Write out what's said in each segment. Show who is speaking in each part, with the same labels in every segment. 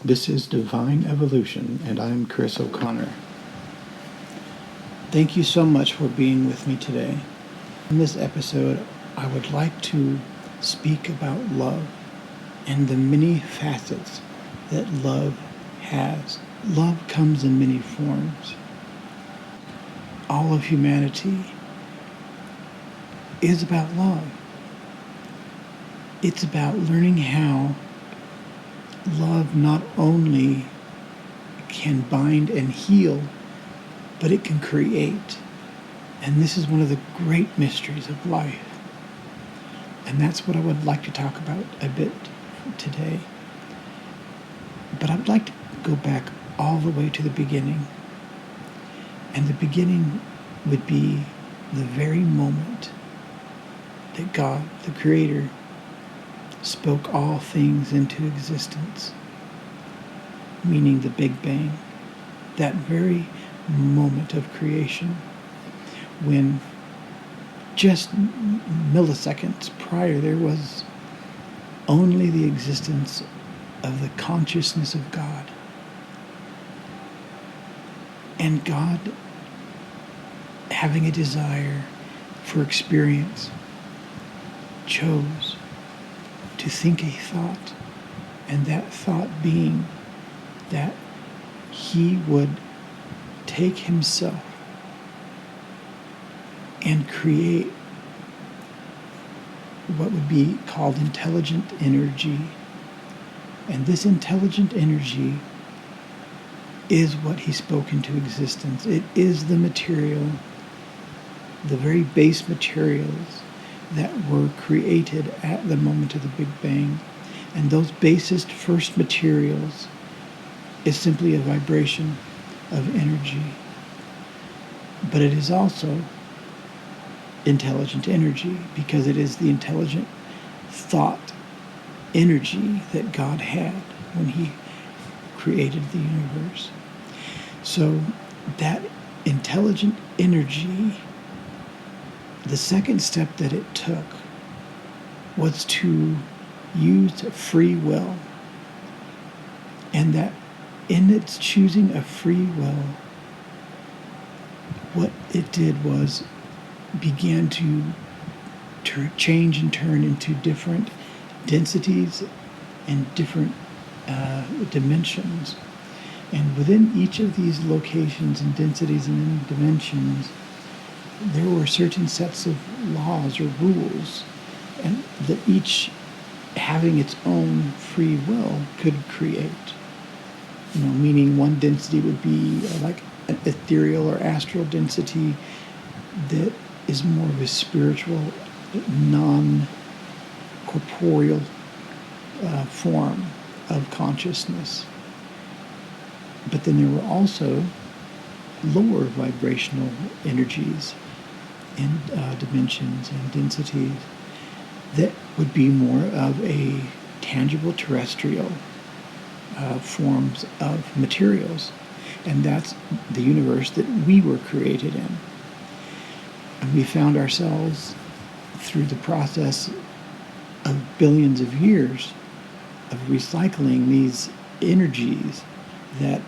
Speaker 1: This is Divine Evolution, and I'm Chris O'Connor. Thank you so much for being with me today. In this episode, I would like to speak about love and the many facets that love has. Love comes in many forms. All of humanity is about love. It's about learning how love not only can bind and heal, but it can create. And this is one of the great mysteries of life. And that's what I would like to talk about a bit today. But I'd like to go back all the way to the beginning. And the beginning would be the very moment that God, the Creator, spoke all things into existence, meaning the Big Bang, that very moment of creation when just milliseconds prior there was only the existence of the consciousness of God. And God, having a desire for experience, chose to think a thought, and that thought being that he would take himself and create what would be called intelligent energy. And this intelligent energy is what he spoke into existence. It is the material, the very base materials that were created at the moment of the Big Bang. And those basest first materials is simply a vibration of energy. But it is also intelligent energy because it is the intelligent thought energy that God had when he created the universe. So that intelligent energy, the second step that it took was to use free will. And that in its choosing of free will, what it did was began to change and turn into different densities and different dimensions. And within each of these locations and densities and dimensions, there were certain sets of laws or rules, and that each having its own free will could create. Meaning one density would be like an ethereal or astral density that is more of a spiritual, non-corporeal form of consciousness. But then there were also lower vibrational energies and dimensions and densities that would be more of a tangible terrestrial forms of materials. And that's the universe that we were created in. And we found ourselves through the process of billions of years of recycling these energies that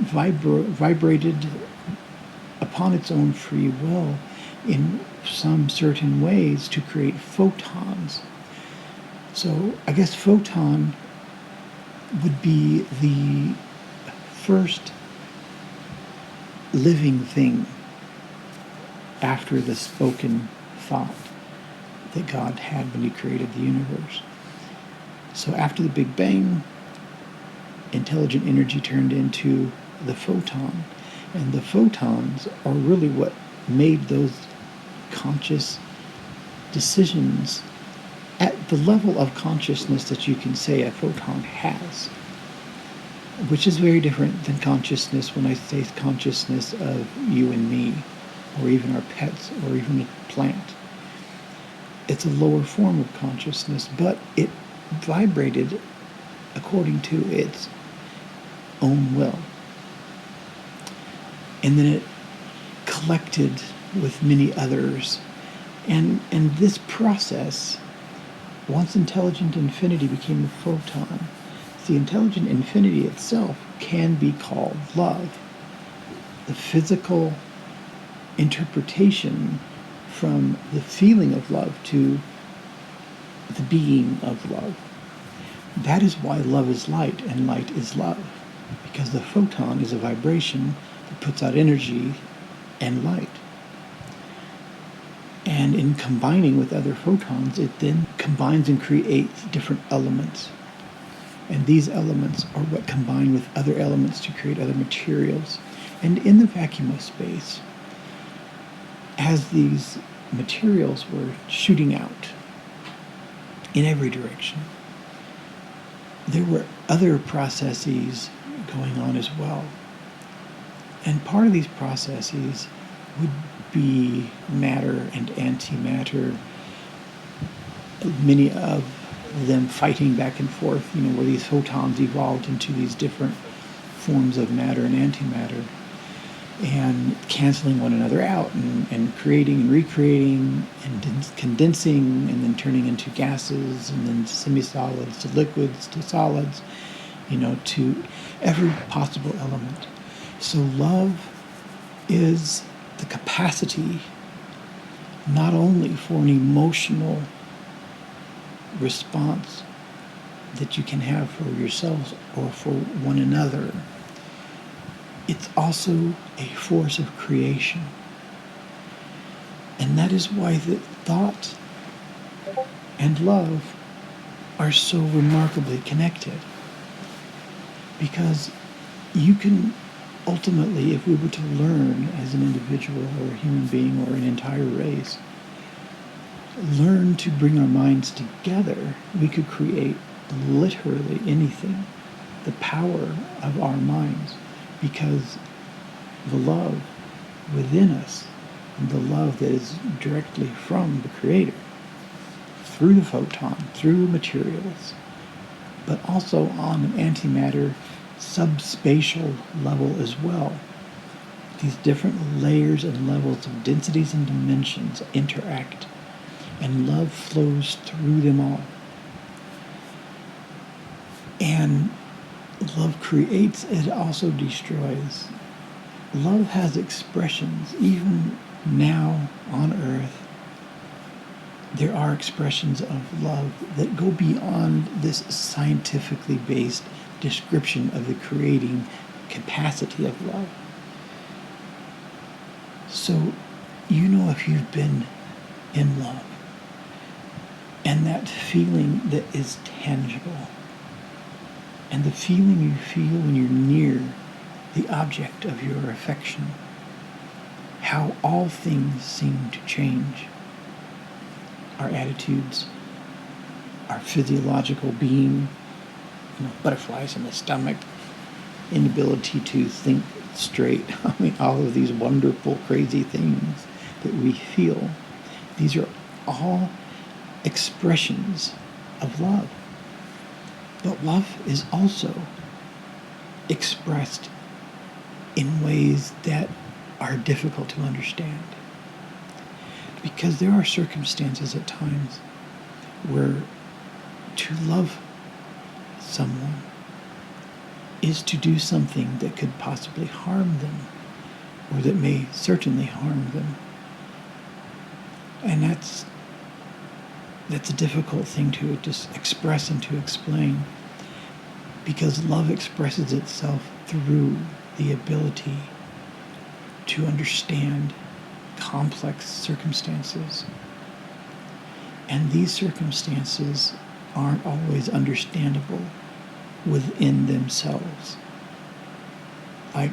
Speaker 1: vibrated upon its own free will in some certain ways to create photons. So I guess photon would be the first living thing after the spoken thought that God had when he created the universe. So after the Big Bang, intelligent energy turned into the photon. And the photons are really what made those conscious decisions at the level of consciousness that you can say a photon has, which is very different than consciousness when I say consciousness of you and me, or even our pets, or even a plant. It's a lower form of consciousness, but it vibrated according to its own will. And then it collected with many others. And this process, once intelligent infinity became a photon, the intelligent infinity itself can be called love. The physical interpretation from the feeling of love to the being of love. That is why love is light and light is love, because the photon is a vibration that puts out energy and light. And in combining with other photons, it then combines and creates different elements. And these elements are what combine with other elements to create other materials. And in the vacuum of space, as these materials were shooting out in every direction, there were other processes going on as well. And part of these processes would be matter and antimatter, many of them fighting back and forth, where these photons evolved into these different forms of matter and antimatter, and canceling one another out and creating and recreating and condensing and then turning into gases and then semi-solids to liquids to solids, to every possible element. So love is the capacity not only for an emotional response that you can have for yourselves or for one another, it's also a force of creation. And that is why the thought and love are so remarkably connected. Because you can ultimately, if we were to learn as an individual or a human being or an entire race, learn to bring our minds together, we could create literally anything. The power of our minds, because the love within us, and the love that is directly from the Creator, through the photon, through materials, but also on an antimatter subspatial level as well. These different layers and levels of densities and dimensions interact, and love flows through them all. And love creates, it also destroys. Love has expressions. Even now on Earth, there are expressions of love that go beyond this scientifically based description of the creating capacity of love. So, if you've been in love, and that feeling that is tangible, and the feeling you feel when you're near the object of your affection, how all things seem to change. Our attitudes, our physiological being, butterflies in the stomach, inability to think straight. All of these wonderful, crazy things that we feel. These are all expressions of love. But love is also expressed in ways that are difficult to understand. Because there are circumstances at times where to love someone is to do something that could possibly harm them, or that may certainly harm them. And that's a difficult thing to just express and to explain, because love expresses itself through the ability to understand complex circumstances. And these circumstances aren't always understandable within themselves. Like,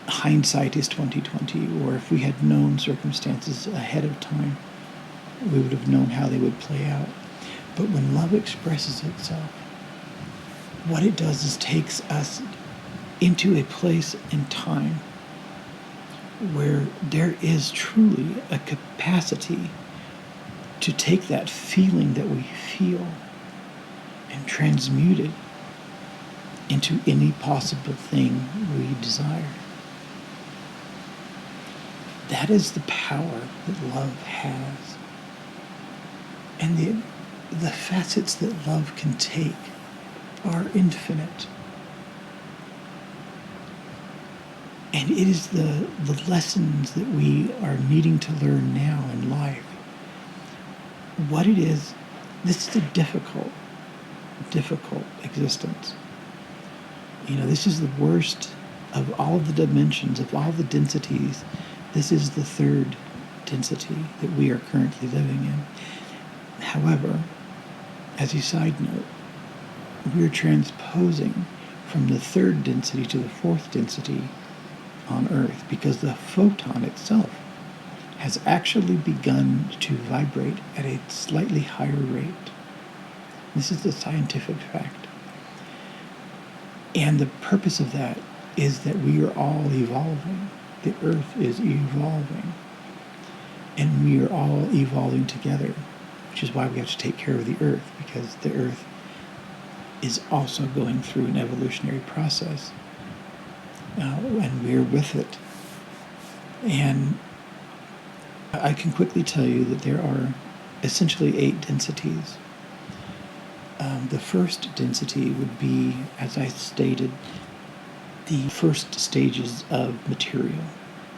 Speaker 1: hindsight is 20/20, or if we had known circumstances ahead of time, we would have known how they would play out. But when love expresses itself, what it does is takes us into a place and time where there is truly a capacity to take that feeling that we feel and transmute it into any possible thing we desire. That is the power that love has. And the facets that love can take are infinite. And it is the lessons that we are needing to learn now in life. What it is, this is a difficult existence. This is the worst of all the dimensions, of all the densities. This is the third density that we are currently living in. However, as a side note, we're transposing from the third density to the fourth density on Earth because the photon itself has actually begun to vibrate at a slightly higher rate. This is the scientific fact. And the purpose of that is that we are all evolving. The Earth is evolving. And we are all evolving together, which is why we have to take care of the Earth, because the Earth is also going through an evolutionary process. And we're with it. And I can quickly tell you that there are essentially 8 densities. The first density would be, as I stated, the first stages of material,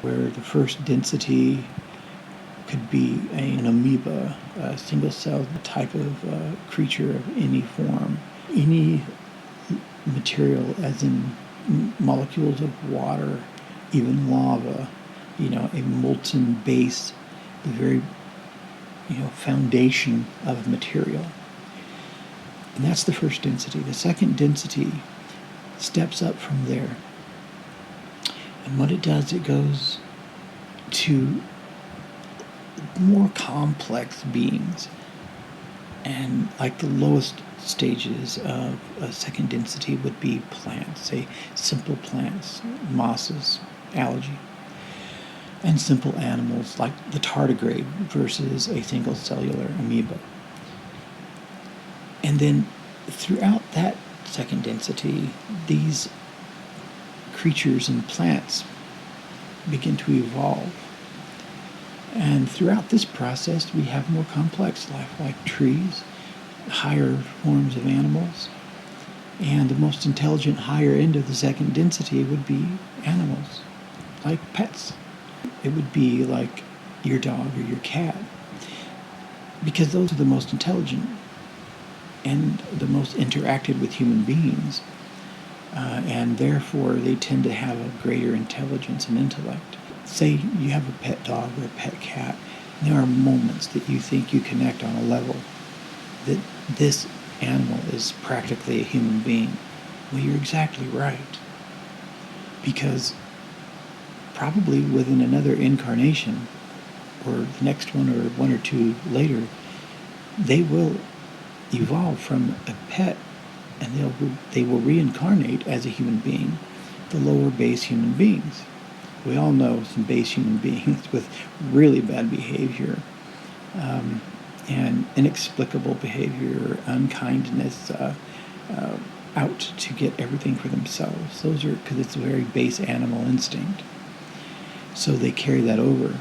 Speaker 1: where the first density could be an amoeba, a single-celled type of creature of any form, any material, as in molecules of water, even lava, a molten base, the very, foundation of material. And that's the first density. The second density steps up from there. And what it does, it goes to more complex beings. And like the lowest stages of a second density would be plants, say simple plants, mosses, algae, and simple animals like the tardigrade versus a single cellular amoeba. And then throughout that second density, these creatures and plants begin to evolve. And throughout this process, we have more complex life, like trees, higher forms of animals, and the most intelligent higher end of the second density would be animals, like pets. It would be like your dog or your cat, because those are the most intelligent and the most interacted with human beings, and therefore they tend to have a greater intelligence and intellect. Say you have a pet dog or a pet cat, and there are moments that you think you connect on a level that this animal is practically a human being. Well, you're exactly right, because probably within another incarnation, or the next one or one or two later, they will evolve from a pet, and they will reincarnate as a human being, the lower base human beings. We all know some base human beings with really bad behavior, and inexplicable behavior, unkindness, out to get everything for themselves. Those are because it's a very base animal instinct. So they carry that over.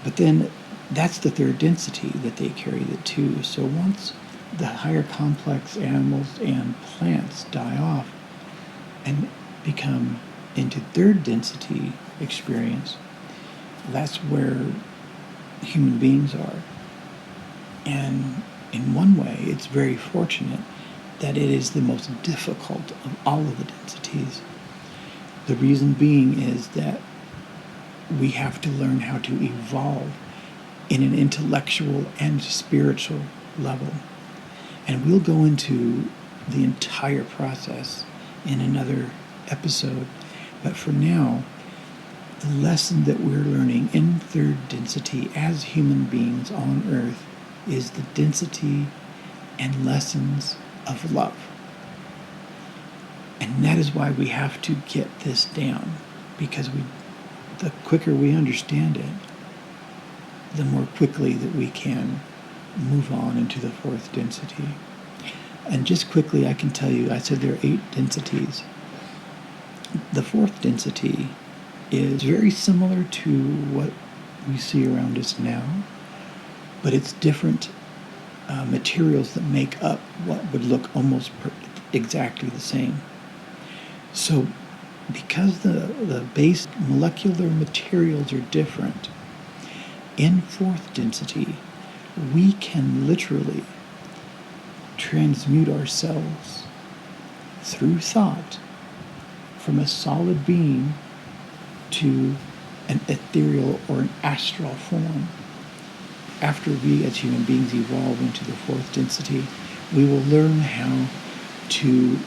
Speaker 1: But then that's the third density that they carry that too. So once the higher complex animals and plants die off and become into third density experience, that's where human beings are. And in one way, it's very fortunate that it is the most difficult of all of the densities. The reason being is that we have to learn how to evolve in an intellectual and spiritual level. And we'll go into the entire process in another episode. But for now, the lesson that we're learning in third density as human beings on Earth is the density and lessons of love. And that is why we have to get this down, because the quicker we understand it, the more quickly that we can move on into the fourth density. And just quickly, I can tell you, I said there are 8 densities. The fourth density is very similar to what we see around us now, but it's different materials that make up what would look almost exactly the same. So because the base molecular materials are different, in fourth density, we can literally transmute ourselves through thought from a solid being to an ethereal or an astral form. After we as human beings evolve into the fourth density, we will learn how to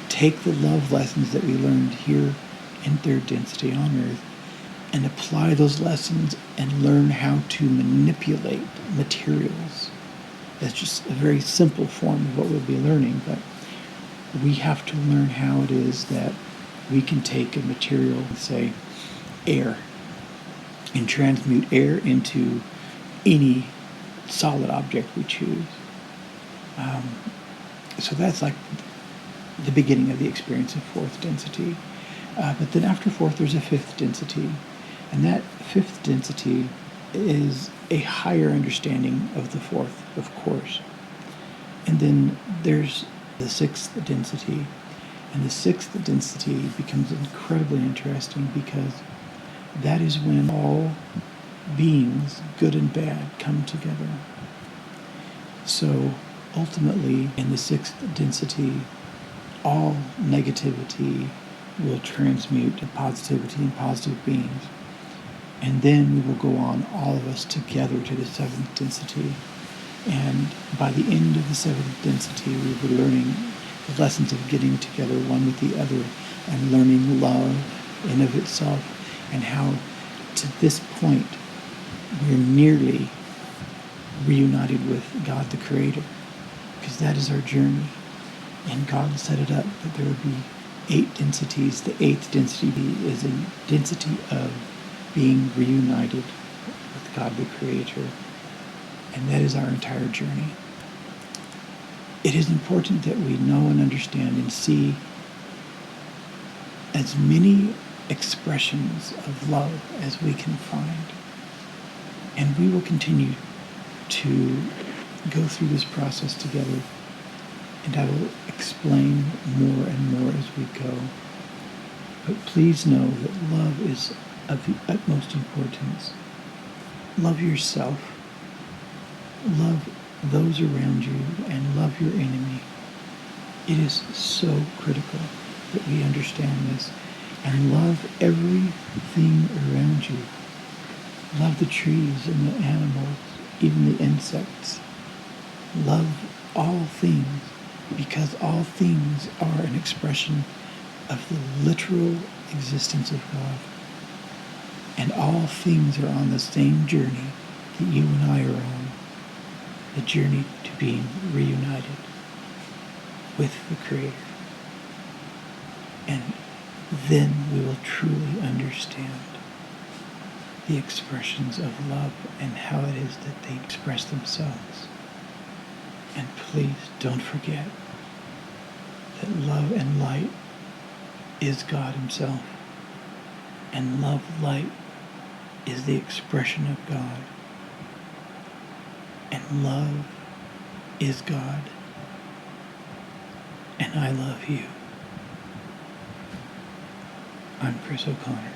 Speaker 1: take the love lessons that we learned here in third density on Earth and apply those lessons and learn how to manipulate materials. That's just a very simple form of what we'll be learning, but we have to learn how it is that we can take a material, say air, and transmute air into any solid object we choose. So that's like the beginning of the experience of fourth density. But then after fourth, there's a fifth density. And that fifth density is a higher understanding of the fourth, of course. And then there's the sixth density. And the sixth density becomes incredibly interesting because that is when all beings, good and bad, come together. So ultimately, in the sixth density, all negativity will transmute to positivity and positive beings. And then we will go on, all of us together, to the seventh density. And by the end of the seventh density, we were learning the lessons of getting together one with the other and learning love in of itself, and how to this point we're nearly reunited with God the Creator, because that is our journey. And God set it up that there would be 8 densities. The 8th density is a density of being reunited with God the Creator. And that is our entire journey. It is important that we know and understand and see as many expressions of love as we can find. And we will continue to go through this process together, and I will explain more and more as we go. But please know that love is of the utmost importance. Love yourself, love those around you, and love your enemy. It is so critical that we understand this, and love everything around you. Love the trees and the animals, even the insects. Love all things, because all things are an expression of the literal existence of God. And all things are on the same journey that you and I are on, the journey to being reunited with the Creator. And then we will truly understand the expressions of love and how it is that they express themselves. And please don't forget that love and light is God Himself. And love, light, is the expression of God. And love is God. And I love you. I'm Chris O'Connor.